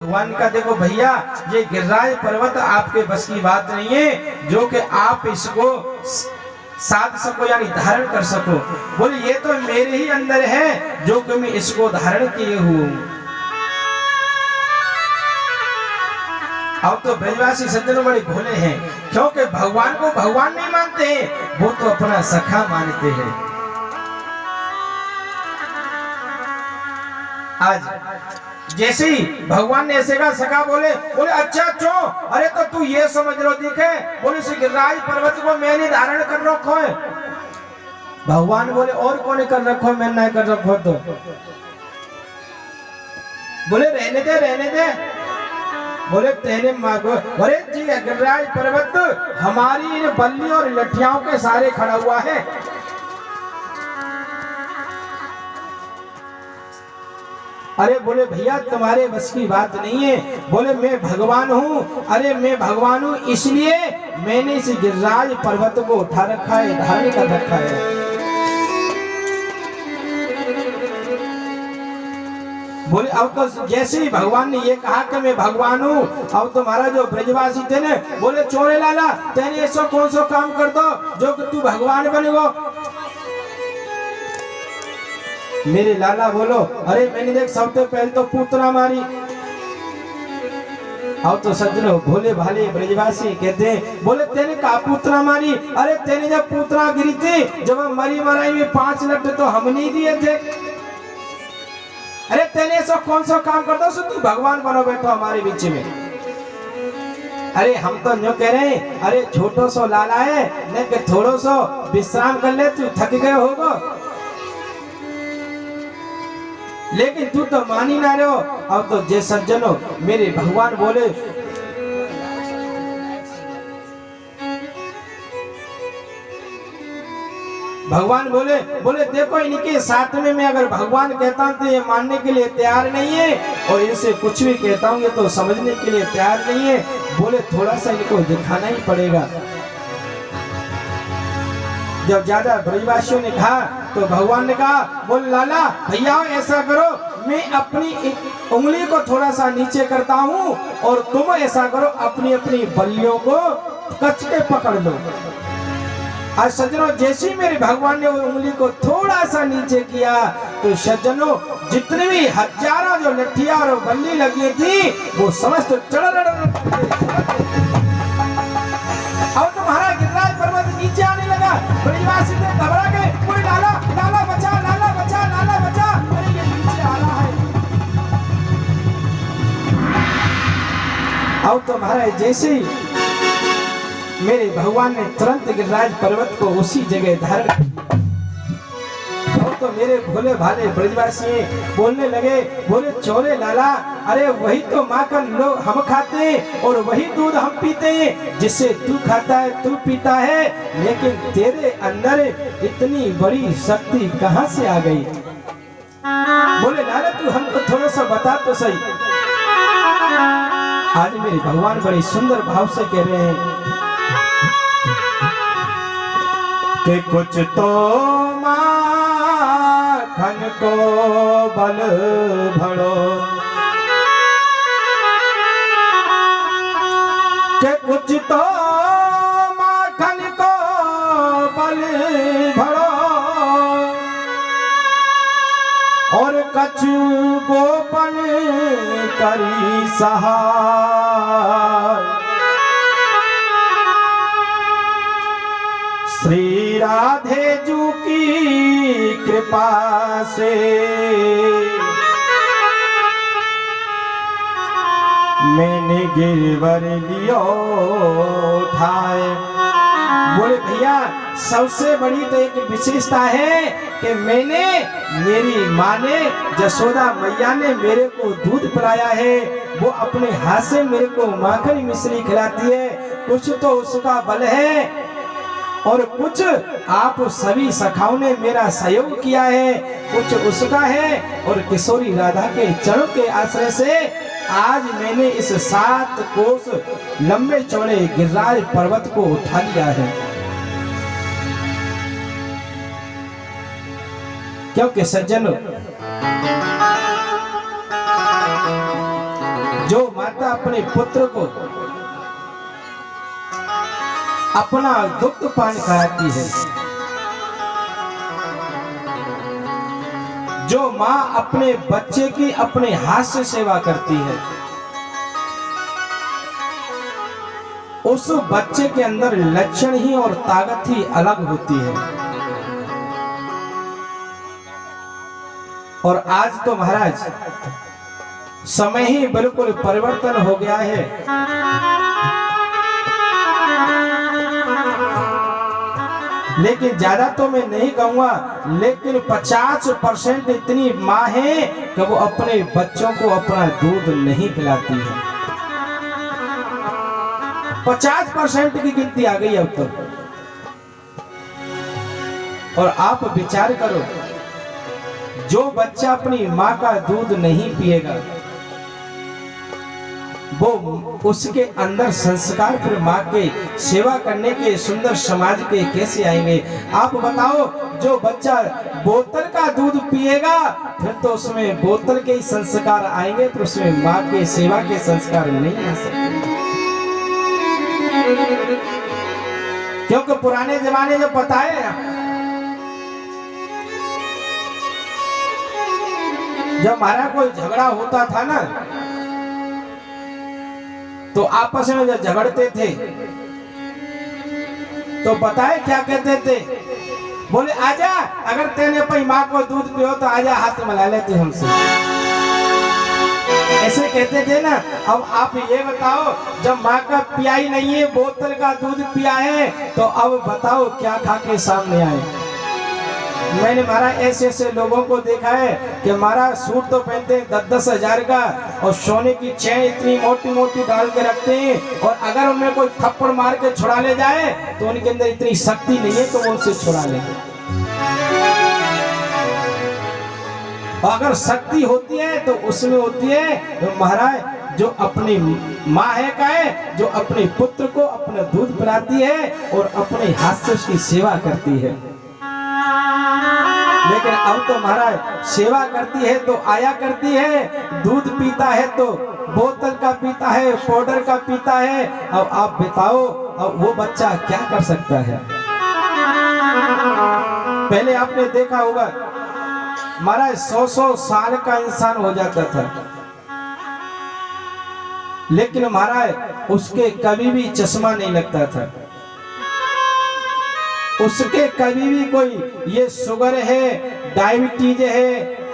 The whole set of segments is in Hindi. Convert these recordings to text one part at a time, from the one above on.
भगवान का देखो भैया, ये गिरिराज पर्वत आपके बस की बात नहीं है जो कि आप इसको साध सको यानी धारण कर सको। बोले ये तो मेरे ही अंदर है जो कि मैं इसको धारण किए हूँ। अब तो ब्रजवासी सज्जन बड़े भोले हैं, क्योंकि भगवान को भगवान नहीं मानते हैं, वो तो अपना सखा मानते हैं। आज जैसे ही भगवान ने ऐसे का सखा बोले अच्छा क्यों? अरे तो तू ये समझ लो दिखे, बोले गिरिराज पर्वत को मैंने धारण कर रखो है। भगवान बोले और कौन कर रखो? मैं नहीं कर रखो। तो बोले रहने दे। बोले तेने मांगो। अरे जी गिरिराज पर्वत हमारी इन बल्ली और लठियाओं के सारे खड़ा हुआ है। अरे बोले भैया तुम्हारे बस की बात नहीं है। बोले मैं भगवान हूँ। अरे मैं भगवान हूँ इसलिए मैंने इस गिरिराज पर्वत को उठा रखा है, धारण कर रखा है। बोले अब तो जैसे ही भगवान ने ये कहा कि मैं भगवान हूँ, अब तुम्हारा जो ब्रजवासी थे ना, बोले चोरे लाला तेने ऐसा कौन सा काम कर दो जो कि तू भगवान बनेगो। मेरे लाला बोलो अरे मैंने देख सबसे पहले तो पूतना मारी। अब तो सज्जनों भोले भाले ब्रजवासी कहते हैं, बोले तेने का पूतना मारी? अरे तेने जब पूतना गिरी थी, जब हम मरी मराई में 5 लठ तो हम नहीं दिए थे। अरे तेने ऐसा कौन सा काम कर दो सो तू भगवान बनो बैठो हमारे बीच में। अरे हम तो न्यू कह रहे हैं, अरे छोटो सो लाला है न कि थोड़ो सो विश्राम कर ले, तू थक गए होगा। लेकिन तू तो मान ही ना रहे हो। अब तो जे सज्जनों मेरे भगवान बोले बोले देखो इनके साथ में मैं अगर भगवान कहता हूं तो ये मानने के लिए तैयार नहीं है, और इनसे कुछ भी कहता हूं ये तो समझने के लिए तैयार नहीं है। बोले थोड़ा सा इनको दिखाना ही पड़ेगा। जब ज्यादा ब्रजवासियों ने कहा तो भगवान ने कहा, बोल लाला भैया ऐसा करो, मैं अपनी उंगली को थोड़ा सा नीचे करता हूँ और तुम ऐसा करो अपनी अपनी बल्लियों को कस के पकड़ लो। आज सज्जनों जैसे ही मेरे भगवान ने वो उंगली को थोड़ा सा नीचे किया तो सज्जनों जितने भी हजारों जो लठिया और बल्ली लगी थी वो समस्त और तुम्हारा गिरिराज पर्वत नीचे आने लगा। ब्रजवासी से घबरा गए, कोई लाला लाला बचा, लाला बचा, लाला बचा। अरे ये नीचे आ रहा है। अब तुम्हारा जैसे ही मेरे भगवान ने तुरंत गिरिराज पर्वत को उसी जगह धारण किया। तो मेरे भोले भाले ब्रजवासी बोलने लगे, बोले चोरे लाला अरे वही तो माखन लोग हम खाते हैं और वही दूध हम पीते हैं जिससे तू खाता है तू पीता है, लेकिन तेरे अंदर इतनी बड़ी शक्ति कहां से आ गई? बोले लाला तू हमको थोड़ा सा बता तो सही। आज मेरे भगवान बड़े सुंदर भाव से कह रहे हैं कि कुछ तो माखन को बल भड़ो, के कुछ तो माखन को बल भड़ो और कछु गोपन करी सहाय। श्री राधे जू की कृपा से मैंने गिरवर लियो उठाए। बोले भैया सबसे बड़ी तो एक विशेषता है कि मैंने, मेरी माँ ने, जसोदा मैया ने मेरे को दूध पिलाया है, वो अपने हाथ से मेरे को माखन मिश्री खिलाती है। कुछ तो उसका बल है और कुछ आप सभी सखाओं ने मेरा सहयोग किया है, कुछ उसका है। और किशोरी राधा के चरणों के आश्रय से आज मैंने इस 7 कोस लंबे चौड़े गिरिराज पर्वत को उठा लिया है। क्योंकि सज्जनों जो माता अपने पुत्र को अपना दुग्ध पान कराती है, जो माँ अपने बच्चे की अपने हाथ से सेवा करती है, उस बच्चे के अंदर लक्षण ही और ताकत ही अलग होती है। और आज तो महाराज समय ही बिल्कुल परिवर्तन हो गया है। लेकिन ज्यादा तो मैं नहीं कहूंगा, लेकिन 50% इतनी माँ है कि वो अपने बच्चों को अपना दूध नहीं पिलाती है। 50% की गिनती आ गई अब तक। और आप विचार करो, जो बच्चा अपनी माँ का दूध नहीं पिएगा, वो उसके अंदर संस्कार फिर माँ के सेवा करने के, सुंदर समाज के कैसे आएंगे? आप बताओ, जो बच्चा बोतल का दूध पिएगा फिर तो उसमें बोतल के ही संस्कार आएंगे, तो उसमें माँ के सेवा के संस्कार नहीं आ सकते। क्योंकि पुराने जमाने जो पता है, जब हमारा कोई झगड़ा होता था ना, तो आपस में जब झगड़ते थे तो पता है क्या कहते थे? बोले आजा, अगर तेने अपनी माँ को दूध पियो तो आजा, हाथ मिला लेते हमसे, ऐसे कहते थे ना। अब आप ये बताओ, जब माँ का पिया ही नहीं है, बोतल का दूध पिया है, तो अब बताओ क्या खा के सामने आए? मैंने मारा ऐसे लोगों को देखा है कि मारा सूट तो पहनते हैं 10-10 हजार का, और सोने की चेन इतनी मोटी मोटी डाल के रखते हैं, और अगर उनमें कोई थप्पड़ मार के छुड़ा ले जाए तो उनके अंदर इतनी शक्ति नहीं है तो वो उनसे छुड़ा लेंगे। और अगर शक्ति होती है तो उसमें होती है तो महाराज जो अपनी माँ है का है, जो अपने पुत्र को अपना दूध पिलाती है और अपने हाथ से उसकी सेवा करती है। लेकिन अब तो महाराज सेवा करती है तो आया करती है, दूध पीता है तो बोतल का पीता है, पाउडर का पीता है। अब आप बताओ, अब वो बच्चा क्या कर सकता है? पहले आपने देखा होगा महाराज 100-100 साल का इंसान हो जाता था, लेकिन महाराज उसके कभी भी चश्मा नहीं लगता था, उसके कभी भी कोई ये शुगर है, डायबिटीज है,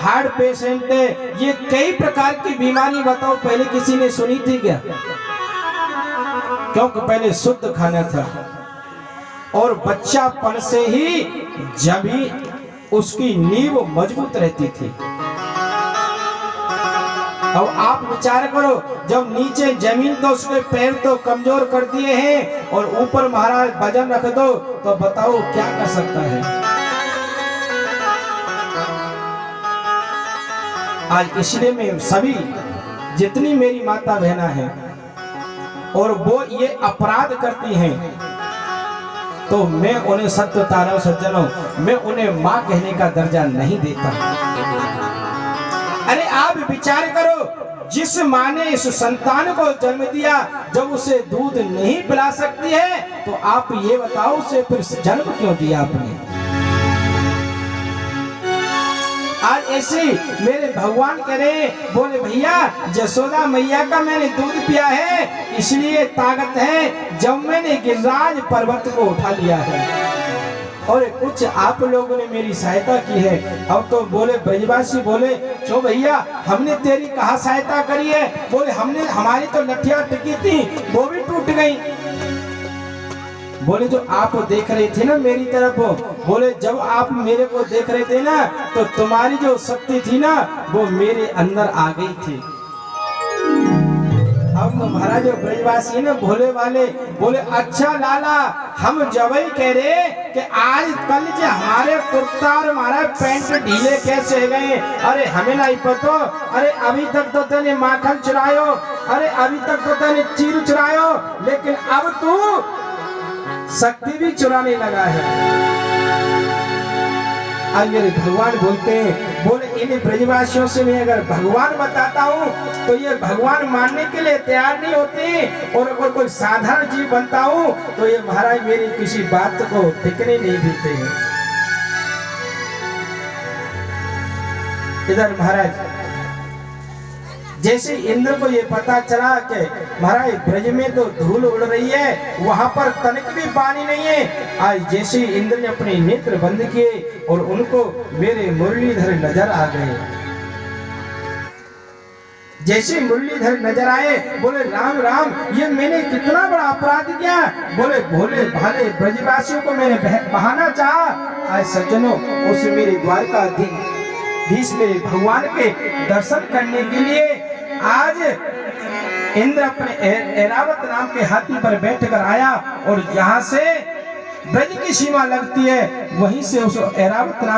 हार्ट पेशेंट है, ये कई प्रकार की बीमारी बताओ पहले किसी ने सुनी थी क्या? क्योंकि पहले शुद्ध खाना था, और बच्चापन से ही जब ही उसकी नींव मजबूत रहती थी। अब आप विचार करो, जब नीचे जमीन तो उसके पैर तो कमजोर कर दिए हैं, और ऊपर महाराज वजन रख दो तो बताओ क्या कर सकता है? आज इसलिए मैं सभी जितनी मेरी माता बहना है और वो ये अपराध करती हैं, तो मैं उन्हें सत्यताराओं सज्जनों, मैं उन्हें माँ कहने का दर्जा नहीं देता। अरे आप विचार करो, जिस माँ ने इस संतान को जन्म दिया, जब उसे दूध नहीं पिला सकती है, तो आप ये बताओ उसे फिर जन्म क्यों दिया आपने? आज ऐसे मेरे भगवान कह रहे, बोले भैया जसोदा मैया का मैंने दूध पिया है, इसलिए ताकत है, जब मैंने गिरिराज पर्वत को उठा लिया है। और कुछ आप लोगों ने मेरी सहायता की है। अब तो बोले ब्रजवासी बोले, जो भैया हमने तेरी कहाँ सहायता करी है? बोले हमने, हमारी तो लठियां टिकी थी वो भी टूट गई। बोले जो आप देख रहे थे ना मेरी तरफ, बोले जब आप मेरे को देख रहे थे ना, तो तुम्हारी जो शक्ति थी ना वो मेरे अंदर आ गई थी। अब तो महाराज ब्रजवासी ने भोले वाले बोले, अच्छा लाला हम जब ही कह रहे कि आज कल जो हमारे कुर्ता और हमारा पैंट ढीले कैसे गए, अरे हमें नहीं पता, अरे अभी तक तो तेने माखन चुरायो, अरे अभी तक तो तेने चीर चुरायो, लेकिन अब तू शक्ति भी चुराने लगा है। आज मेरे भगवान बोलते हैं, बोले इन ब्रजवासियों से मैं अगर भगवान बताता हूँ तो ये भगवान मानने के लिए तैयार नहीं होते, और अगर कोई साधारण जीव बनता हूँ तो ये महाराज मेरी किसी बात को टिकने नहीं देते हैं। इधर महाराज जैसे इंद्र को ये पता चला कि महाराज ब्रज में तो धूल उड़ रही है, वहां पर तनिक भी पानी नहीं है, आज जैसे इंद्र ने अपने नेत्र बंद किए और उनको मेरे मुरलीधर नजर आ गए। जैसे मुरलीधर नजर आए, बोले राम राम, ये मैंने कितना बड़ा अपराध किया। बोले भोले भाले ब्रजवासियों को मैंने बहाना चाहा। आज सज्जनों, उस मेरे द्वारकाधीश मेरे भगवान के दर्शन करने के लिए आज इंद्र अपने ऐरावत नाम के हाथी पर बैठकर आया, और जहां से ब्रज की सीमा लगती है वहीं से उस ऐरावत नाम